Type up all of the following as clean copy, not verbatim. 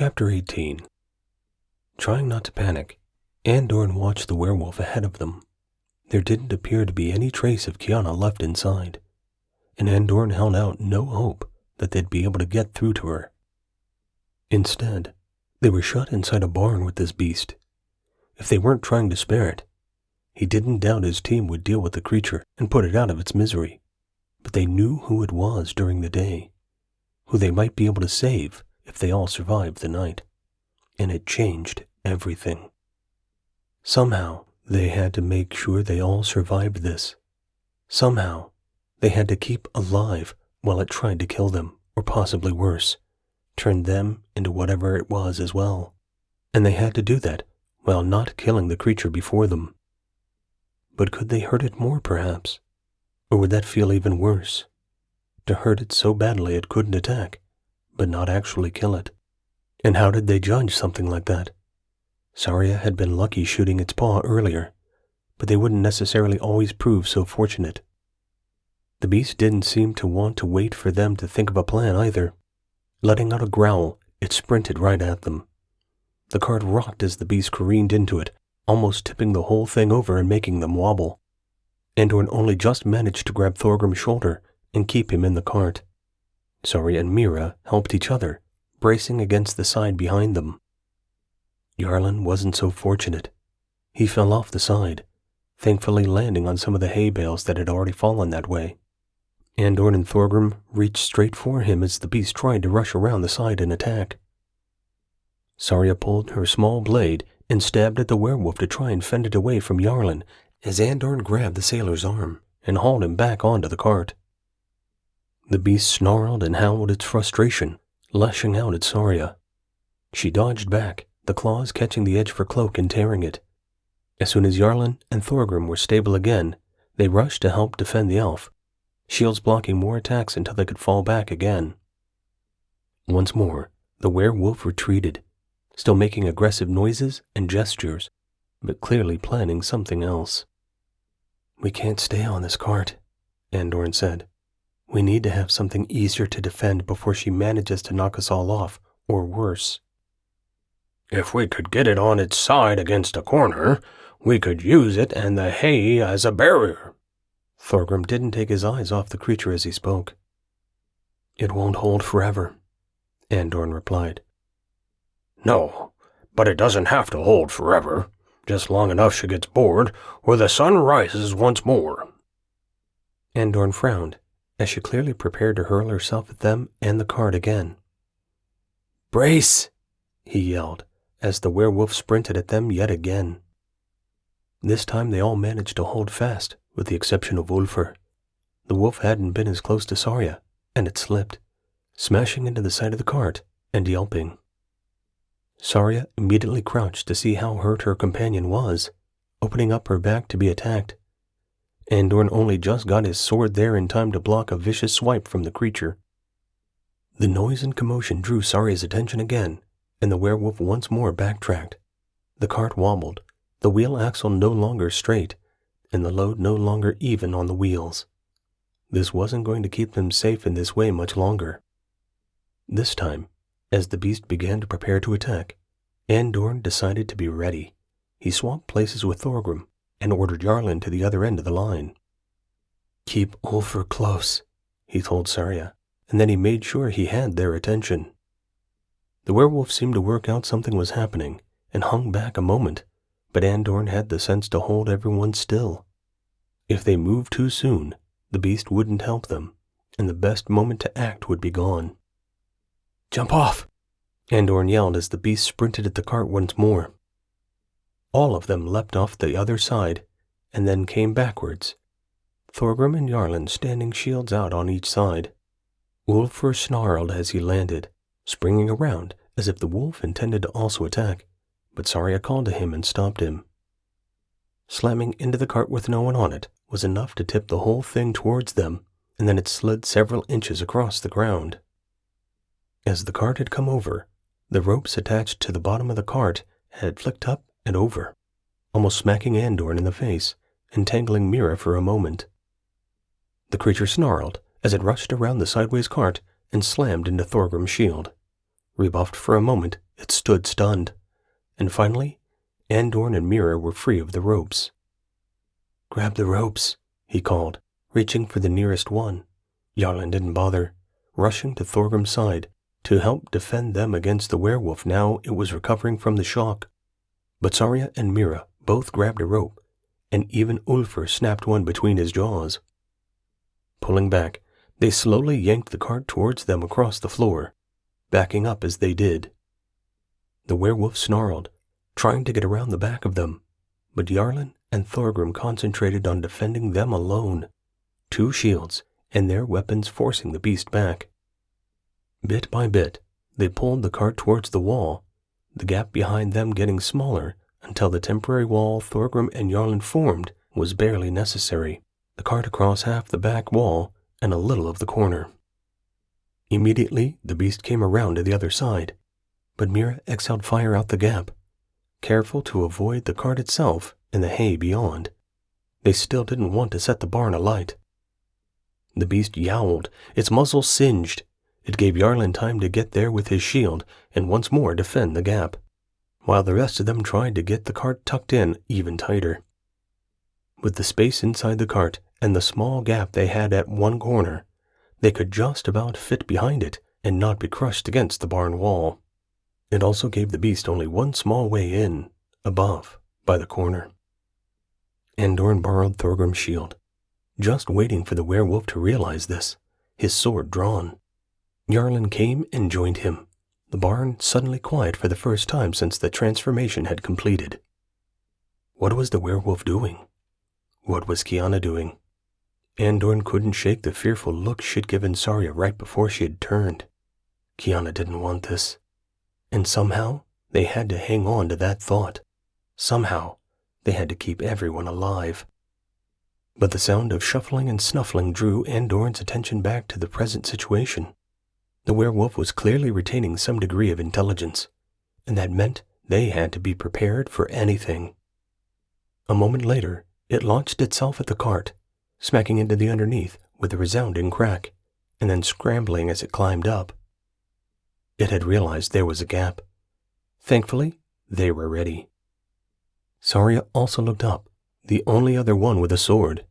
Chapter 18. Trying not to panic, Andorn watched the werewolf ahead of them. There didn't appear to be any trace of Kiana left inside, and Andorn held out no hope that they'd be able to get through to her. Instead, they were shut inside a barn with this beast. If they weren't trying to spare it, he didn't doubt his team would deal with the creature and put it out of its misery. But they knew who it was during the day, who they might be able to save if they all survived the night, and it changed everything. Somehow, they had to make sure they all survived this. Somehow, they had to keep alive while it tried to kill them, or possibly worse, turn them into whatever it was as well. And they had to do that while not killing the creature before them. But could they hurt it more, perhaps? Or would that feel even worse? To hurt it so badly it couldn't attack, but not actually kill it. And how did they judge something like that? Saria had been lucky shooting its paw earlier, but they wouldn't necessarily always prove so fortunate. The beast didn't seem to want to wait for them to think of a plan either. Letting out a growl, it sprinted right at them. The cart rocked as the beast careened into it, almost tipping the whole thing over and making them wobble. Andorn only just managed to grab Thorgrim's shoulder and keep him in the cart. Saria and Mira helped each other, bracing against the side behind them. Jarlen wasn't so fortunate. He fell off the side, thankfully landing on some of the hay bales that had already fallen that way. Andorn and Thorgrim reached straight for him as the beast tried to rush around the side and attack. Saria pulled her small blade and stabbed at the werewolf to try and fend it away from Jarlen as Andorn grabbed the sailor's arm and hauled him back onto the cart. The beast snarled and howled its frustration, lashing out at Saria. She dodged back, the claws catching the edge of her cloak and tearing it. As soon as Jarlen and Thorgrim were stable again, they rushed to help defend the elf, shields blocking more attacks until they could fall back again. Once more, the werewolf retreated, still making aggressive noises and gestures, but clearly planning something else. "We can't stay on this cart," Andorn said. "We need to have something easier to defend before she manages to knock us all off, or worse." "If we could get it on its side against a corner, we could use it and the hay as a barrier." Thorgrim didn't take his eyes off the creature as he spoke. "It won't hold forever," Andorn replied. "No, but it doesn't have to hold forever, just long enough she gets bored or the sun rises once more." Andorn frowned, as she clearly prepared to hurl herself at them and the cart again. "Brace!" he yelled, as the werewolf sprinted at them yet again. This time they all managed to hold fast, with the exception of Ulfr. The wolf hadn't been as close to Saria, and it slipped, smashing into the side of the cart and yelping. Saria immediately crouched to see how hurt her companion was, opening up her back to be attacked. Andorn only just got his sword there in time to block a vicious swipe from the creature. The noise and commotion drew Saria's attention again, and the werewolf once more backtracked. The cart wobbled, the wheel axle no longer straight, and the load no longer even on the wheels. This wasn't going to keep them safe in this way much longer. This time, as the beast began to prepare to attack, Andorn decided to be ready. He swapped places with Thorgrim and ordered Jarlen to the other end of the line. "Keep Ulfr close," he told Saria, and then he made sure he had their attention. The werewolf seemed to work out something was happening and hung back a moment, but Andorn had the sense to hold everyone still. If they moved too soon, the beast wouldn't help them, and the best moment to act would be gone. "Jump off!" Andorn yelled as the beast sprinted at the cart once more. All of them leapt off the other side, and then came backwards, Thorgrim and Jarlen standing shields out on each side. Ulfr snarled as he landed, springing around as if the wolf intended to also attack, but Saria called to him and stopped him. Slamming into the cart with no one on it was enough to tip the whole thing towards them, and then it slid several inches across the ground. As the cart had come over, the ropes attached to the bottom of the cart had flicked up and over, almost smacking Andorn in the face, entangling Mira for a moment. The creature snarled as it rushed around the sideways cart and slammed into Thorgrim's shield. Rebuffed for a moment, it stood stunned, and finally, Andorn and Mira were free of the ropes. "Grab the ropes," he called, reaching for the nearest one. Jarlen didn't bother, rushing to Thorgrim's side to help defend them against the werewolf now it was recovering from the shock. But Saria and Mira both grabbed a rope, and even Ulfr snapped one between his jaws. Pulling back, they slowly yanked the cart towards them across the floor, backing up as they did. The werewolf snarled, trying to get around the back of them, but Jarlen and Thorgrim concentrated on defending them alone, 2 shields and their weapons forcing the beast back. Bit by bit, they pulled the cart towards the wall, the gap behind them getting smaller until the temporary wall Thorgrim and Jarlen formed was barely necessary, the cart across half the back wall and a little of the corner. Immediately, the beast came around to the other side, but Mira exhaled fire out the gap, careful to avoid the cart itself and the hay beyond. They still didn't want to set the barn alight. The beast yowled, its muzzle singed. It gave Jarlen time to get there with his shield and once more defend the gap, while the rest of them tried to get the cart tucked in even tighter. With the space inside the cart and the small gap they had at one corner, they could just about fit behind it and not be crushed against the barn wall. It also gave the beast only one small way in, above, by the corner. Andorn borrowed Thorgrim's shield, just waiting for the werewolf to realize this, his sword drawn. Jarlen came and joined him, the barn suddenly quiet for the first time since the transformation had completed. What was the werewolf doing? What was Kiana doing? Andorn couldn't shake the fearful look she'd given Saria right before she had turned. Kiana didn't want this. And somehow, they had to hang on to that thought. Somehow, they had to keep everyone alive. But the sound of shuffling and snuffling drew Andorn's attention back to the present situation. The werewolf was clearly retaining some degree of intelligence, and that meant they had to be prepared for anything. A moment later, it launched itself at the cart, smacking into the underneath with a resounding crack, and then scrambling as it climbed up. It had realized there was a gap. Thankfully, they were ready. Saria also looked up, the only other one with a sword.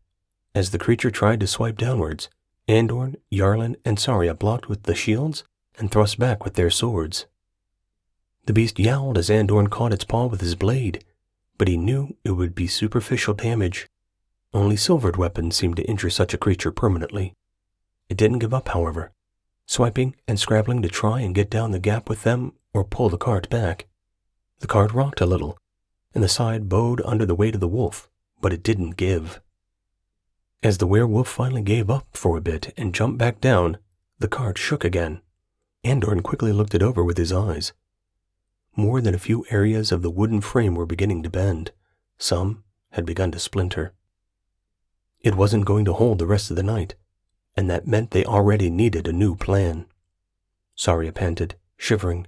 As the creature tried to swipe downwards, Andorn, Jarlen, and Saria blocked with the shields and thrust back with their swords. The beast yowled as Andorn caught its paw with his blade, but he knew it would be superficial damage. Only silvered weapons seemed to injure such a creature permanently. It didn't give up, however, swiping and scrabbling to try and get down the gap with them or pull the cart back. The cart rocked a little, and the side bowed under the weight of the wolf, but it didn't give. As the werewolf finally gave up for a bit and jumped back down, the cart shook again. Andorn quickly looked it over with his eyes. More than a few areas of the wooden frame were beginning to bend. Some had begun to splinter. It wasn't going to hold the rest of the night, and that meant they already needed a new plan. Saria panted, shivering,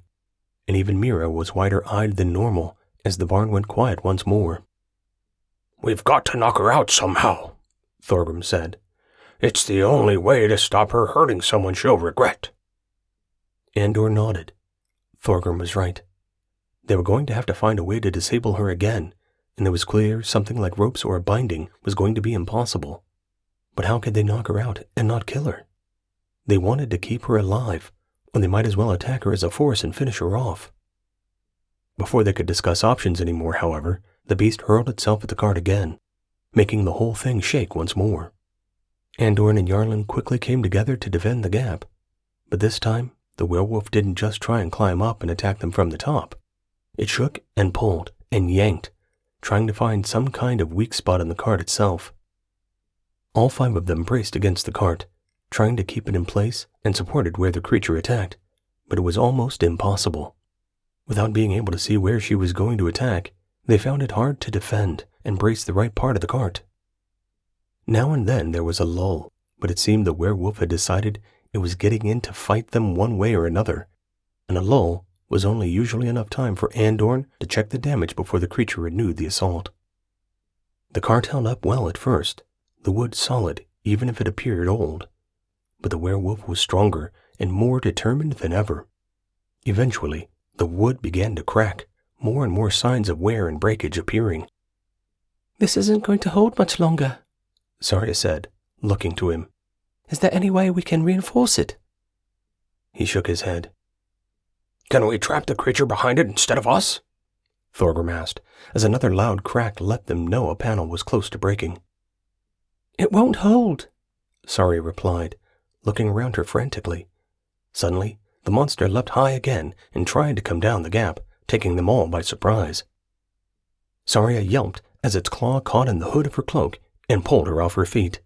and even Mira was wider-eyed than normal as the barn went quiet once more. "We've got to knock her out somehow," Thorgrim said. "It's the only way to stop her hurting someone she'll regret." Andor nodded. Thorgrim was right. They were going to have to find a way to disable her again, and it was clear something like ropes or a binding was going to be impossible. But how could they knock her out and not kill her? They wanted to keep her alive, or they might as well attack her as a force and finish her off. Before they could discuss options anymore, however, the beast hurled itself at the cart again, making the whole thing shake once more. Andorn and Jarlen quickly came together to defend the gap, but this time the werewolf didn't just try and climb up and attack them from the top. It shook and pulled and yanked, trying to find some kind of weak spot in the cart itself. All 5 of them braced against the cart, trying to keep it in place and support it where the creature attacked, but it was almost impossible. Without being able to see where she was going to attack, they found it hard to defend and brace the right part of the cart. Now and then there was a lull, but it seemed the werewolf had decided it was getting in to fight them one way or another, and a lull was only usually enough time for Andorn to check the damage before the creature renewed the assault. The cart held up well at first, the wood solid even if it appeared old, but the werewolf was stronger and more determined than ever. Eventually, The wood began to crack, more and more signs of wear and breakage appearing. "This isn't going to hold much longer," Saria said, looking to him. "Is there any way we can reinforce it?" He shook his head. "Can we trap the creature behind it instead of us?" Thorgrim asked, as another loud crack let them know a panel was close to breaking. "It won't hold," Saria replied, looking around her frantically. Suddenly, the monster leapt high again and tried to come down the gap, taking them all by surprise. Saria yelped as its claw caught in the hood of her cloak and pulled her off her feet.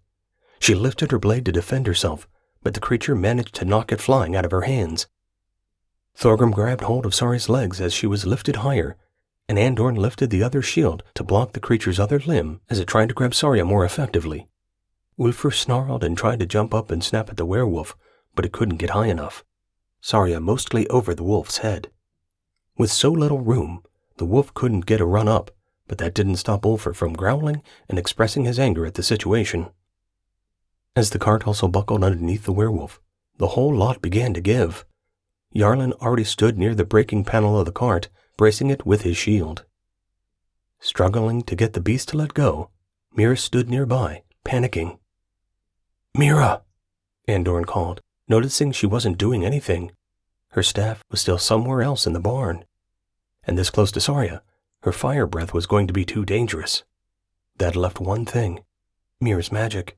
She lifted her blade to defend herself, but the creature managed to knock it flying out of her hands. Thorgrim grabbed hold of Saria's legs as she was lifted higher, and Andorn lifted the other shield to block the creature's other limb as it tried to grab Saria more effectively. Ulfr snarled and tried to jump up and snap at the werewolf, but it couldn't get high enough. Saria mostly over the wolf's head. With so little room, the wolf couldn't get a run up, but that didn't stop Ulfr from growling and expressing his anger at the situation. As the cart also buckled underneath the werewolf, the whole lot began to give. Jarlen already stood near the breaking panel of the cart, bracing it with his shield. Struggling to get the beast to let go, Mira stood nearby, panicking. "Mira!" Andorn called, noticing she wasn't doing anything. Her staff was still somewhere else in the barn. And this close to Saria, her fire breath was going to be too dangerous. That left one thing, Mira's magic.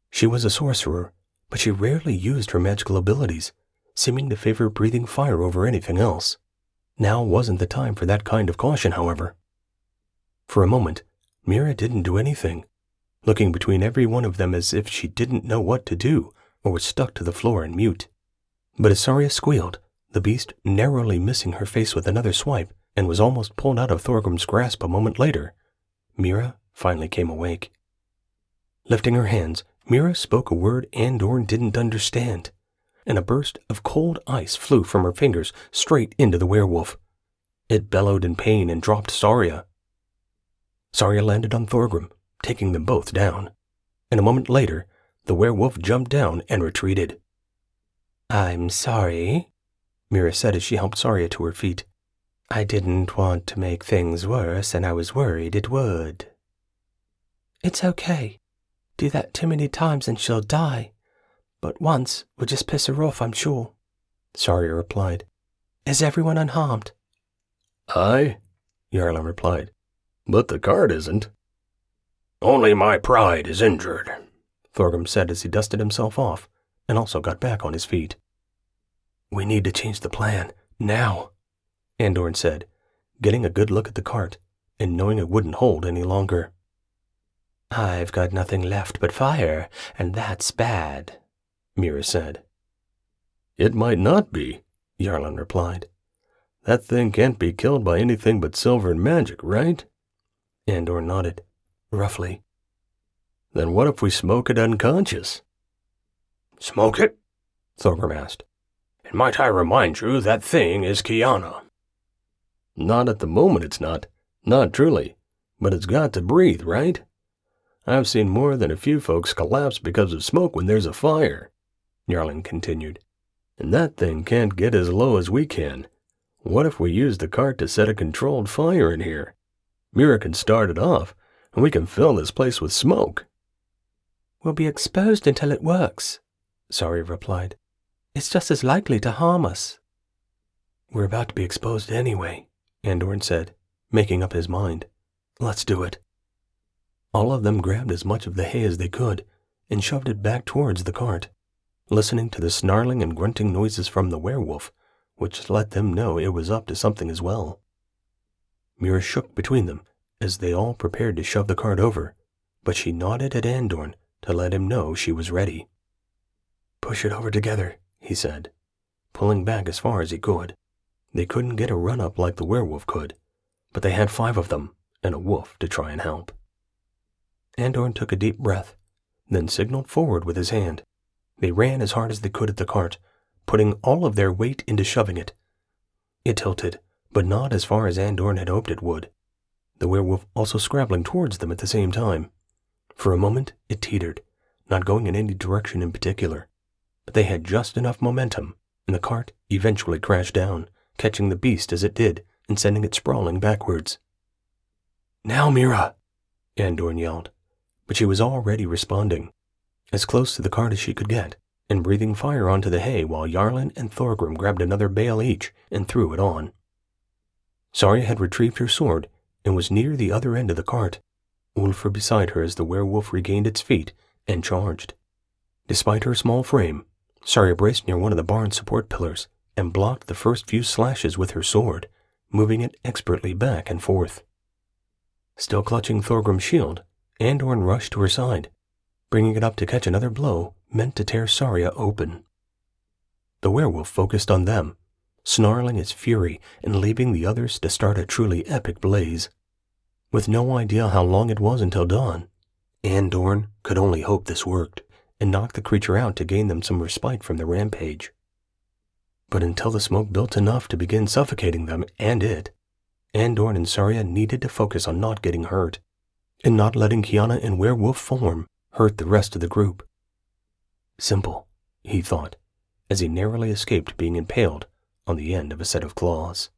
She was a sorcerer, but she rarely used her magical abilities, seeming to favor breathing fire over anything else. Now wasn't the time for that kind of caution, however. For a moment, Mira didn't do anything, looking between every one of them as if she didn't know what to do or was stuck to the floor in mute. But as Saria squealed, the beast narrowly missing her face with another swipe and was almost pulled out of Thorgrim's grasp a moment later, Mira finally came awake. Lifting her hands, Mira spoke a word Andorn didn't understand, and a burst of cold ice flew from her fingers straight into the werewolf. It bellowed in pain and dropped Saria. Saria landed on Thorgrim, taking them both down, and a moment later, the werewolf jumped down and retreated. "I'm sorry," Mira said as she helped Saria to her feet. "I didn't want to make things worse, and I was worried it would." "It's okay. Do that too many times and she'll die. But once we'll just piss her off, I'm sure," Saria replied. "Is everyone unharmed?" "Aye," Jarlen replied, "but the cart isn't." "Only my pride is injured," Thorgrim said as he dusted himself off and also got back on his feet. "We need to change the plan, now," Andorn said, getting a good look at the cart and knowing it wouldn't hold any longer. "I've got nothing left but fire, and that's bad," Mira said. "It might not be," Jarlen replied. "That thing can't be killed by anything but silver and magic, right?" Andorn nodded, roughly. "Then what if we smoke it unconscious?" "Smoke it?" Thorgrim asked. "And might I remind you that thing is Kiana?" "Not at the moment it's not truly, but it's got to breathe, right? I've seen more than a few folks collapse because of smoke when there's a fire," Jarlen continued. "And that thing can't get as low as we can. What if we use the cart to set a controlled fire in here? Mira can start it off, and we can fill this place with smoke." "We'll be exposed until it works," Saria replied. "It's just as likely to harm us." "We're about to be exposed anyway," Andorn said, making up his mind. "Let's do it." All of them grabbed as much of the hay as they could and shoved it back towards the cart, listening to the snarling and grunting noises from the werewolf, which let them know it was up to something as well. Mira shook between them as they all prepared to shove the cart over, but she nodded at Andorn to let him know she was ready. "Push it over together," he said, pulling back as far as he could. They couldn't get a run-up like the werewolf could, but they had 5 of them and a wolf to try and help. Andorn took a deep breath, then signaled forward with his hand. They ran as hard as they could at the cart, putting all of their weight into shoving it. It tilted, but not as far as Andorn had hoped it would, the werewolf also scrabbling towards them at the same time. For a moment it teetered, not going in any direction in particular, but they had just enough momentum, and the cart eventually crashed down, catching the beast as it did and sending it sprawling backwards. "Now, Mira!" Andorn yelled, but she was already responding, as close to the cart as she could get, and breathing fire onto the hay while Jarlin and Thorgrim grabbed another bale each and threw it on. Saria had retrieved her sword and was near the other end of the cart, Ulfr beside her as the werewolf regained its feet and charged. Despite her small frame, Saria braced near one of the barn's support pillars and blocked the first few slashes with her sword, moving it expertly back and forth. Still clutching Thorgrim's shield, Andorn rushed to her side, bringing it up to catch another blow meant to tear Saria open. The werewolf focused on them, snarling its fury and leaving the others to start a truly epic blaze. With no idea how long it was until dawn, Andorn could only hope this worked and knock the creature out to gain them some respite from the rampage. But until the smoke built enough to begin suffocating them and it, Andorn and Saria needed to focus on not getting hurt, and not letting Kiana in werewolf form hurt the rest of the group. Simple, he thought, as he narrowly escaped being impaled on the end of a set of claws.